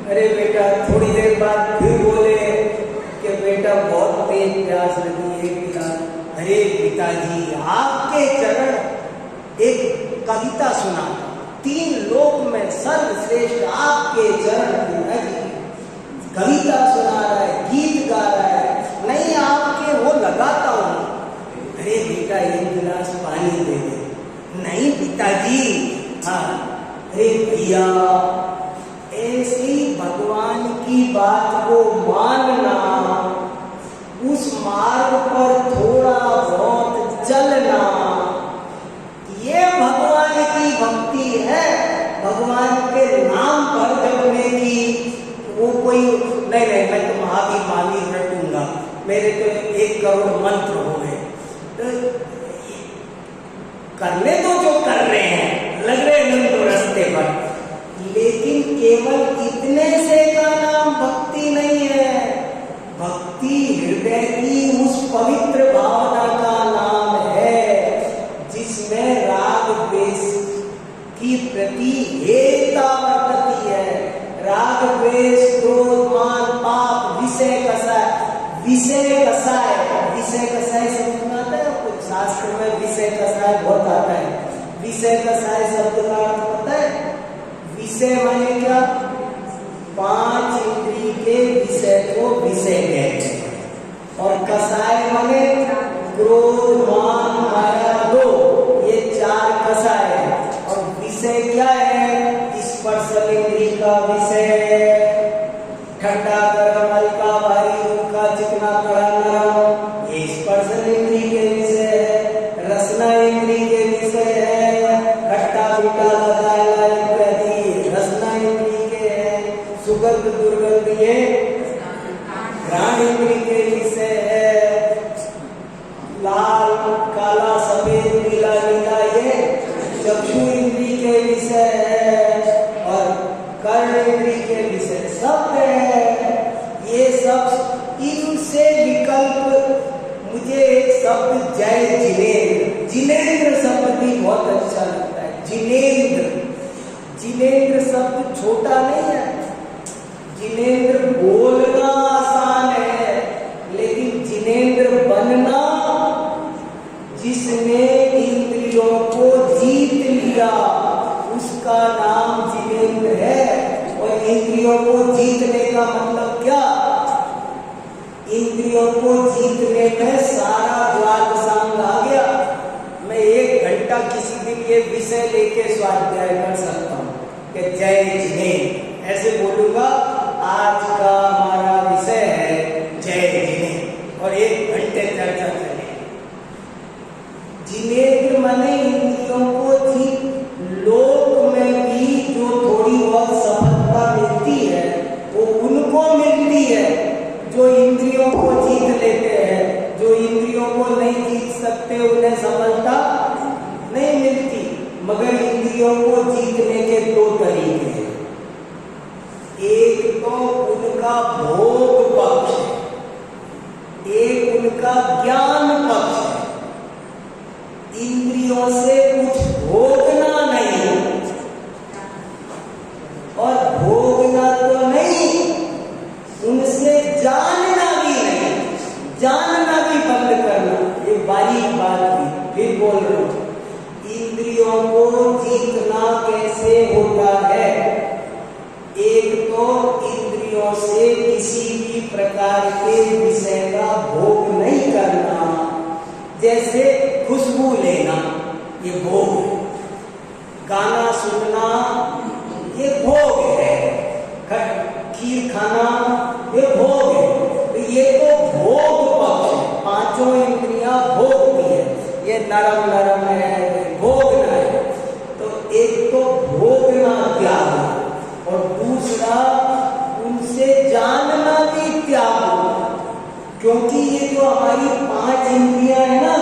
अरे बेटा थोड़ी देर बाद फिर बोले कि बेटा बहुत तेज प्यास लगी, एक गिलास। अरे पिताजी आपके चरण, एक कविता सुना, 3 लोक में सर्वश्रेष्ठ आपके चरण। कविता सुना रहा है, गीत गा रहा है, नहीं आपके वो लगाता हूं। अरे बेटा एक गिलास पानी दे दे। नहीं पिताजी, हाँ। अरे भैया, ऐसी भगवान की बात को मानना, उस मार्ग पर थोड़ा बहुत चलना, ये भगवान की भक्ति है। भगवान के नाम पर जपने की वो कोई नहीं, मैं तो महाभिमानी रटूंगा, मेरे तो 1 करोड़ मंत्र हो गए। तो करने तो जो कर रहे हैं, लग रहे हैं तो रास्ते पर, लेकिन केवल इतने द्वेष, क्रोध, मान, पाप, विषय कसाय। विषय कसाय, विषय कसाय समझ में आता है आपको? शास्त्र में विषय कसाय बहुत आता है। विषय कसाय शब्द का अर्थ पता है? विषय माने क्या? 5 इंद्रिय के विषय को विषय कहते हैं। और कसाय माने क्रोध, मान, माया, लोभ, ये 4 कसाय है। और विषय क्या है? स्पर्श इंद्रिय का विषय है। ठंडा, गरम, हल्का, भारी, रूखा, चिकना, कड़ा, नरम, ये स्पर्श इंद्रिय के विषय है। रसना इंद्रिय के विषय है। खट्टा, मीठा, लगाया इत्यादि रसना इंद्रिय के है। सुगंध, दुर्गंध ये घ्राण इंद्रिय के विषय है। लाल, काला, सफेद, पीला, नीला ये चक्षु इंद्रिय के विषय है। और कर्ण इंद्रिय के विषय सब है। ये सब इनसे विकल्प मुझे एक शब्द जय जिनेन्द्र, जिनेन्द्र शब्द भी बहुत अच्छा लगता है। जिनेन्द्र, जिनेन्द्र शब्द छोटा नहीं है। जिनेन्द्र बोलना आसान है, लेकिन जिनेन्द्र बनना, जिसने इंद्रियों को जीत लिया उसका नाम जिनेन्द्र है। और इंद्रियों को जीतने का मतलब क्या? इंद्रियों को जीतने में सारा द्वादशांग आ गया। मैं 1 घंटा किसी दिन ये विषय लेके स्वाध्याय कर सकता हूँ कि जय जिनेन्द्र, ऐसे बोलूंगा आज का हमारा विषय है जय जिनेन्द्र, और 1 घंटे चर्चा चले। जिनेन्द्र माने इंद्रियों को जीत। लोक में भी जो थोड़ी बहुत सफलता मिलती है वो उनको मिलती है जो इंद्रियों को जीत लेते हैं। जो इंद्रियों को नहीं जीत सकते उन्हें सफलता नहीं मिलती। मगर इंद्रियों को जीतने के 2 तरीके हैं। एक तो उनका भोग पक्ष है, एक उनका ज्ञान पक्ष है। इंद्रियों से कुछ भोगना नहीं, और भोगना तो नहीं, उनसे जानना भी नहीं, जानना भी बंद करना। ये बारीक बात भी फिर बोल रहा हूं। इंद्रियों को जीतना कैसे होता है? एक तो इंद्रियों से किसी भी प्रकार के विषय का भोग नहीं करना। जैसे खुशबू लेना, ये भोग है। गाना सुनना, ये भोग है। खीर खाना, ये भोग है। तो ये तो भोग पक्ष है। 5 इंद्रियां भोगती है। ये नरम नरम है, भोगना है। तो एक तो भोगना त्याग, और दूसरा उनसे जानना भी त्याग। क्योंकि ये जो हमारी 5 इंद्रियां है ना,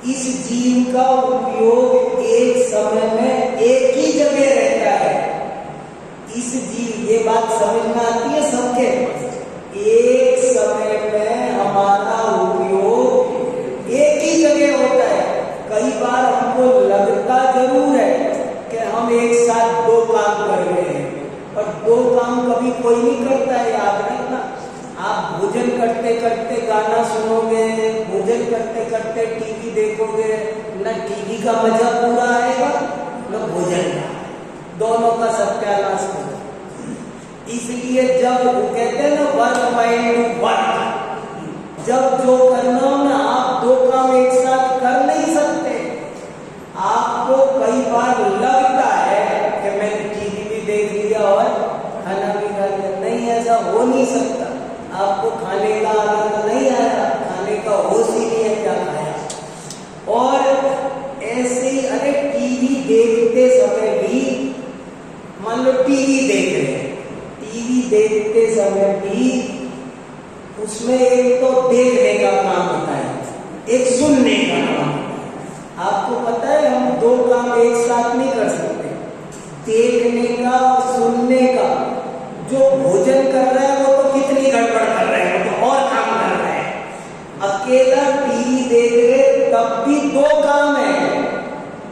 इस जीव का उपयोग एक समय में एक ही जगह रहता है। इस जीव, ये बात समझ में आती है सबके? एक समय में हमारा उपयोग एक ही जगह होता है। कई बार हमको लगता जरूर है कि हम एक साथ 2 काम कर रहे हैं, और 2 काम कभी कोई नहीं करता है। याद रखना, आप भोजन करते करते गाना सुनोगे, भोजन करते करते टीवी देखोगे, न टीवी का मजा पूरा आएगा न भोजन का, दोनों का सत्यानाश होगा। इसलिए जब वो कहते हैं ना वर्क माइंड वर्क, जब जो करना हो ना, आप 2 काम एक साथ कर नहीं सकते। आपको कई बार लगता है कि मैंने टीवी भी देख लिया और खाना भी खा लिया। नहीं, ऐसा हो नहीं सकता। आपको खाने का आनंद नहीं आया, खाने का होश ही नहीं है क्या खाया। और ऐसे ही अरे टीवी देखते समय भी, मान लो टीवी देख रहे हैं, टीवी देखते समय भी उसमें एक तो देखने का काम होता है, एक सुनने का काम। आपको पता है हम 2 काम एक साथ नहीं कर सकते, देखने का और सुनने का। जो भोजन कर रहा है वो तो कितनी गड़बड़ कर रहा है, वो तो और काम कर रहा है। अकेला टीवी देख रहे तब भी 2 काम है।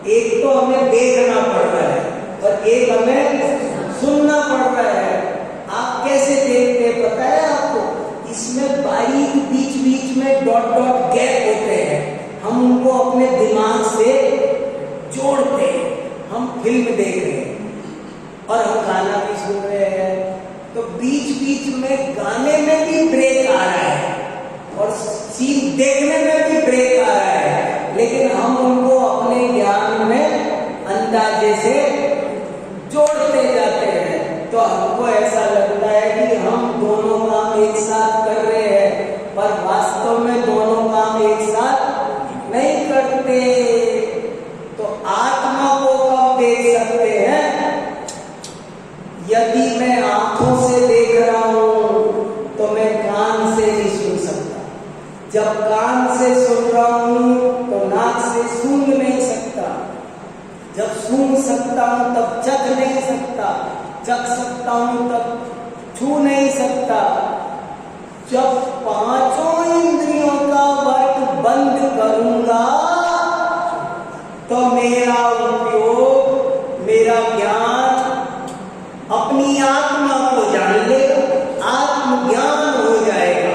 एक तो हमें देखना पड़ रहा है और एक हमें सुनना पड़ रहा है। आप कैसे देखते हैं पता है आपको? इसमें बारीक बीच बीच में डॉट डॉट गैप होते हैं, हम उनको अपने दिमाग से जोड़ते हैं। हम फिल्म देख रहे हैं और हम गाना भी सुन रहे हैं, तो बीच बीच में गाने में भी ब्रेक आ रहा है और सीन देखने में भी ब्रेक आ रहा है, लेकिन हम उनको अपने ज्ञान में अंदाजे से जोड़ते जाते हैं। तो हमको ऐसा लगता है कि हम दोनों काम एक साथ कर रहे हैं, पर वास्तव में दोनों काम एक साथ नहीं करते। तो आत्मा को कब देख सकते हैं? यदि मैं आंखों से देख रहा हूं तो मैं कान से नहीं सुन सकता, जब कान से सुन रहा हूं तो नाक से सूंघ नहीं सकता, जब सूंघ सकता हूं तब चख नहीं सकता, चख सकता हूं तब छू नहीं सकता। जब पांचों इंद्रियों का वर्क बंद करूंगा तो मेरा उपयोग, मेरा ज्ञान अपनी आत्मा को जान लेगा, आत्मज्ञान हो जाएगा।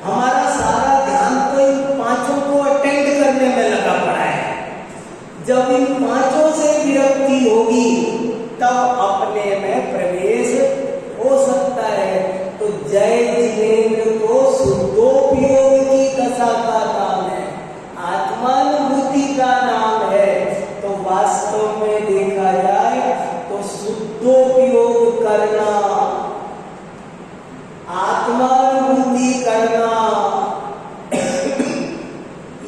हमारा सारा ध्यान तो इन पांचों को अटेंड करने में लगा पड़ा है। जब इन पांचों से विरक्ति होगी तब अपने में प्रवेश हो सकता है। तो जय जिनेंद्र को शुद्धोपयोग की दशा का नाम है, आत्मानुभूति का नाम है। तो वास्तव में देखा जाए तो शुद्धोपयोग करना, आत्मानुभूति करना,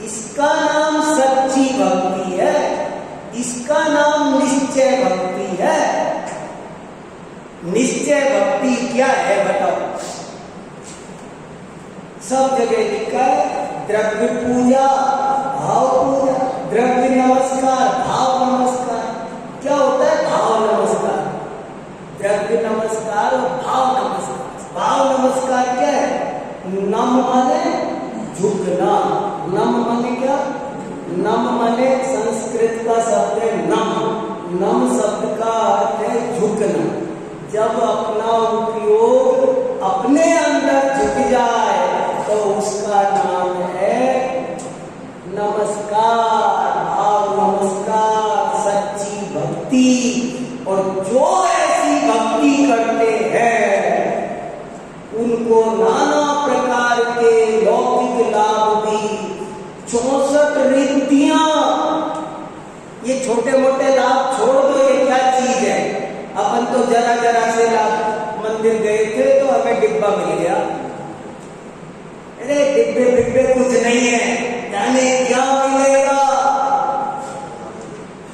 इसका नाम सच्ची भक्ति है, इसका नाम निश्चय भक्ति है। निश्चय भक्ति क्या है बताओ? सब जगह लिखा है, द्रव्य पूजा, भाव पूजा, द्रव्य नमस्कार, भाव नमस्कार। क्या होता है भाव नमस्कार? द्रव्य नमस्कार और भाव नमस्कार। भाव नमस्कार क्या है? नम माने झुकना। नम माने क्या? नम माने संस्कृत का शब्द है नम। नम शब्द का अर्थ है झुकना। जब अपना उपयोग अपने अंदर झुक जाए तो उसका नाम है नमस्कार, भाव नमस्कार, सच्ची भक्ति। और जो ऐसी भक्ति करते हैं उनको नाना प्रकार के लौकिक लाभ भी, 64 रिद्धियां, ये छोटे मोटे लाभ छोड़ दो, ये क्या चीज है? अपन तो जरा जरा से लाभ, मंदिर गए थे तो हमें डिब्बा मिल गया। अरे डिब्बे डिब्बे कुछ नहीं है, जाने क्या मिलेगा।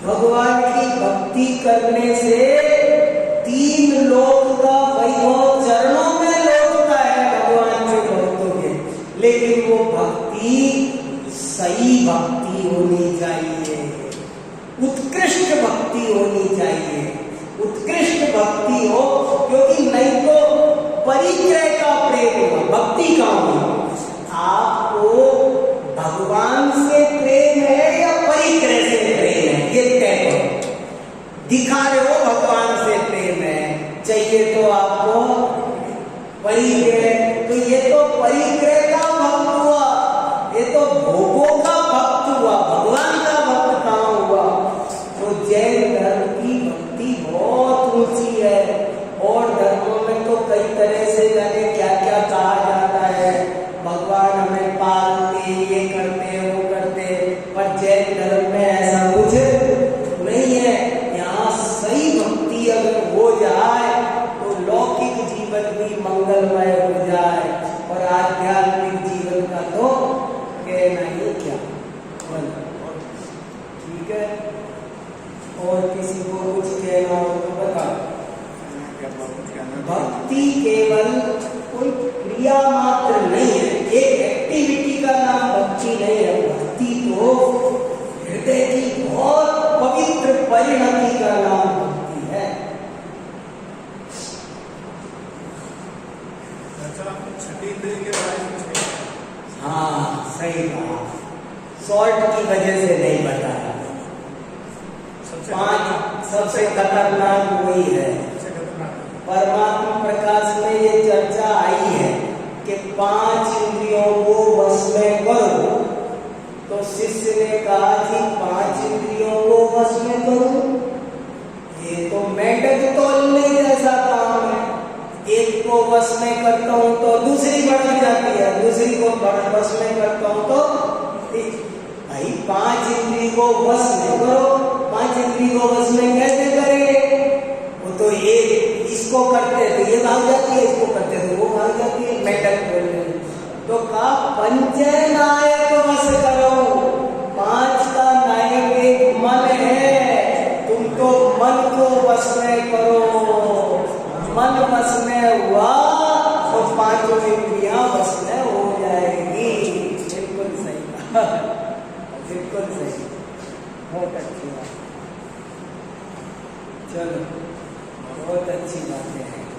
भगवान की भक्ति करने से 3 लोक का वैभव चरणों में लौटता है भगवान के भक्तों के। लेकिन वो भक्ति सही भक्ति होनी चाहिए, उत्कृष्ट भक्ति होनी चाहिए। उत्कृष्ट भक्ति हो, क्योंकि नहीं तो परिक्रय का प्रेम होगा, भक्ति का होगा। आपको भगवान से प्रेम है या परिक्रय से प्रेम है, ये तय करो। दिखा रहे हो भगवान से प्रेम है, चाहिए तो आपको परिक्रय, तो ये तो परिक्रय का भक्त हुआ, ये तो भोगों का भक्त हुआ, भगवान का भक्त कहाँ हुआ? तो जैन धर्म की भक्ति बहुत ऊंची है। और धर्मों में तो कई तरह से जाने क्या क्या कहा जाता है, भगवान हमें पालते, ये करते वो करते, पर जैन धर्म में ऐसा कुछ नहीं है। यहाँ सही भक्ति अगर हो जाए तो लौकिक जीवन भी मंगलमय हो जाए और आध्यात्मिक जीवन का तो कहना ही क्या। ठीक है, और किसी को कुछ कहना हो तो बता। भक्ति केवल कोई क्रिया मात्र नहीं है, एक एक्टिविटी का नाम भक्ति नहीं है। भक्ति तो हृदय की बहुत पवित्र परिणति का नाम भक्ति है। छठी इंद्रिय के बारे में हाँ सही कहा, सॉल्ट की वजह से नहीं बताया। 5 सबसे खतरनाक वही है। परमात्मा प्रकाश में ये चर्चा आई है कि 5 इंद्रियों को वश में करो। तो शिष्य ने कहा कि 5 इंद्रियों को वश में करूं, ये तो मेंढक तोलने जैसा काम है। एक को वश में करता हूं तो दूसरी बढ़ जाती है, दूसरी को वश में करता हूं तो भाई 5 इंद्री को वश में करो। 5 इंद्री को वश में कैसे करेंगे? वो तो ये इसको करते तो ये भाग जाती है, इसको करते तो वो भाग जाती है, मेंढक तोलने। तो कहा पंचनायक वश करो। 5 का नायक एक मन है, तुम तो मन को वश में करो। मन वश में हुआ तो 5 इंद्रियां वश में हो जाएगी। बिल्कुल सही, बिल्कुल सही, बहुत अच्छी बात। चलो, बहुत अच्छी बातें हैं।